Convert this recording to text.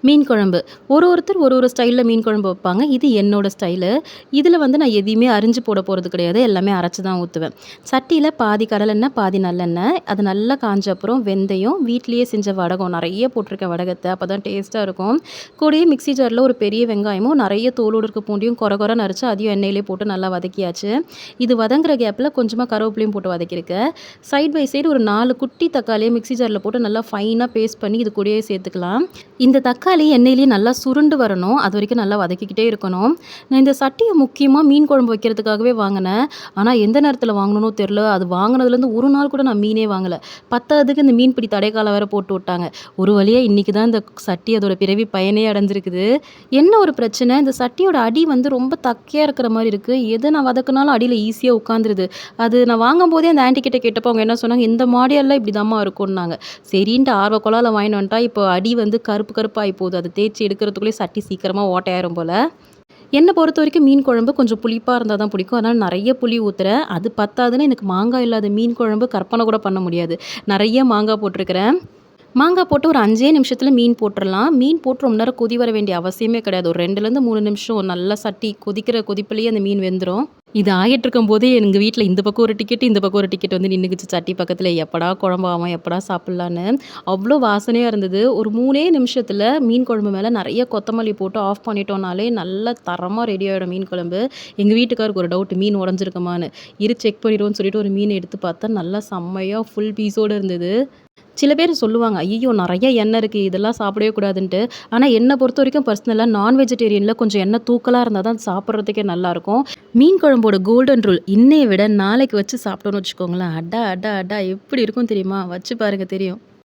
மீன் குழம்பு. ஒருத்தர் ஒரு ஸ்டைல்ல மீன் குழம்பு வைப்பாங்க. இது என்னோட ஸ்டைலு. இதில வந்து நான் எதையுமே அரிஞ்சு போட போறது கிடையாது. எல்லாமே அரைச்சு தான் ஊத்துவேன். சட்டியில பாதி கடலெண்ணெய், பாதி நல்லெண்ணெய். அது நல்லா காஞ்ச அப்புறம் வெந்தயம், வீட்லயே செஞ்ச வடகம் நெறைய போட்டிருக்கேன் வடகத்த. அப்பதான் டேஸ்ட்டா இருக்கும். கூடயே மிக்ஸி ஜார்ல ஒரு பெரிய வெங்காயமும், நெறைய தோலோடு இருக்க பூண்டையும் கொர கொரன்னு அரைச்சு அதையும் எண்ணெயிலேயே போட்டு நல்லா வதக்கியாச்சு. இது வதங்குற கேப்ல கொஞ்சமா கருவேப்பிலையும் போட்டு வதக்கியிருக்கேன். சைட் பை சைடு ஒரு 4 குட்டி தக்காளிய மிக்ஸி ஜார்ல போட்டு நல்லா ஃபைனா பேஸ்ட் பண்ணி இது கூடயே சேர்த்துக்கலாம். இந்த தக்காளி எண்ணெயிலேயே நல்லா சுருண்டு வரணும். அது வரைக்கும் நல்லா வதக்கிக்கிட்டே இருக்கணும். நான் இந்த சட்டிய முக்கியமா மீன் குழம்பு வைக்கிறதுக்காகவே வாங்குனேன். ஆனா எந்த நேரத்தில வாங்குனனோ தெரியல. அது வாங்குனதுலேருந்து ஒரு நாள் கூட நான் மீனே வாங்கல. பத்தாததுக்கு இந்த மீன் பிடி தடைக்காலம் வேற போட்டு விட்டாங்க. ஒரு வழியா இன்னைக்கு தான் இந்த சட்டி அதோட பிறவி பயனே அடைஞ்சிருக்குது. என்ன ஒரு பிரச்சனை, இந்த சட்டியோட அடி வந்து ரொம்ப தக்கையா இருக்கிற மாரி இருக்கு. எத நான் வதக்குனாலும் அடியில ஈஸியா உட்காந்துருது. அது நான் வாங்கும்போதே அந்த ஆன்டி கிட்ட கேட்டப்போ அவங்க என்ன சொன்னாங்க, இந்த மாடல்லாம் இப்படிதாம்மா இருக்கும்னாங்க. சரின்ட்டு ஆர்வ கோலால வாங்கிட்டு வந்துட்டா, இப்போ அடி வந்து கருப்பு கருப்பாகி போகுது. அதை தேய்ச்சி எடுக்கிறதுக்குள்ளேயே சட்டி சீக்கிரமா ஓட்டையாயிரும் போல. என்னை பொறுத்த வரைக்கும் மீன் குழம்பு கொஞ்சம் புளிப்பா இருந்தா தான் பிடிக்கும். அதனால நெறைய புளி ஊத்துறேன். அது பத்தாதுன்னு எனக்கு மாங்காய் இல்லாத மீன் குழம்பு கற்பனை கூட பண்ண முடியாது. நெறைய மாங்காய் போட்டிருக்கிறேன். மாங்காய் போட்டு ஒரு 5 நிமிஷத்துல மீன் போட்டுறலாம். மீன் போட்டு ரொம்ப நேரம் கொதி வர வேண்டிய அவசியமே கிடையாது. ஒரு 2லேருந்து 3 நிமிஷம் நல்லா சட்டி கொதிக்கிற கொதிப்பிலேயே அந்த மீன் வெந்துரும். இது ஆகிட்டுருக்கும்போதே எங்க வீட்ல இந்த பக்கம் ஒரு டிக்கெட், இந்த பக்கம் ஒரு டிக்கெட் வந்து நின்னுக்குச்சு சட்டி பக்கத்துல. எப்படா குழம்பு ஆவும், எப்படா சாப்பிடலான்னு. அவ்ளோ வாசனையா இருந்தது. ஒரு 3 நிமிஷத்துல மீன் குழம்பு மேல நெறைய கொத்தமல்லி போட்டு ஆஃப் பண்ணிட்டோம்னாலே நல்லா தரமா ரெடி ஆயிடும் மீன் குழம்பு. எங்க வீட்டுக்காருக்கு ஒரு டவுட் மீன் உடைஞ்சிருக்குமான்னு. இரு செக் பண்ணிருவோம்னு சொல்லிட்டு ஒரு மீன் எடுத்து பார்த்தா நல்லா செம்மையா ஃபுல் பீஸோட இருந்தது. சில பேர் சொல்லுவாங்க, "ஐயய்யோ! நெறைய எண்ணெய் இருக்கு. இதெல்லாம் சாப்பிடவே கூடாதுன்ட்டு." ஆனா என்ன பொறுத்தவரைக்கும் பர்சனலா நான் வெஜிடேரியன்ல கொஞ்சம் எண்ணெய் தூக்கலா இருந்தா தான் சாப்பிடுறதுக்கே நல்லாருக்கும். மீன் குழம்போட கோல்டன் ரூல் இன்னைய விட நாளைக்கு வச்சு சாப்பிட்டோம்னு வச்சுக்கோங்களேன், அடா அடா அடா எப்படி இருக்கும் தெரியுமா? வச்சு பாருங்க தெரியும்.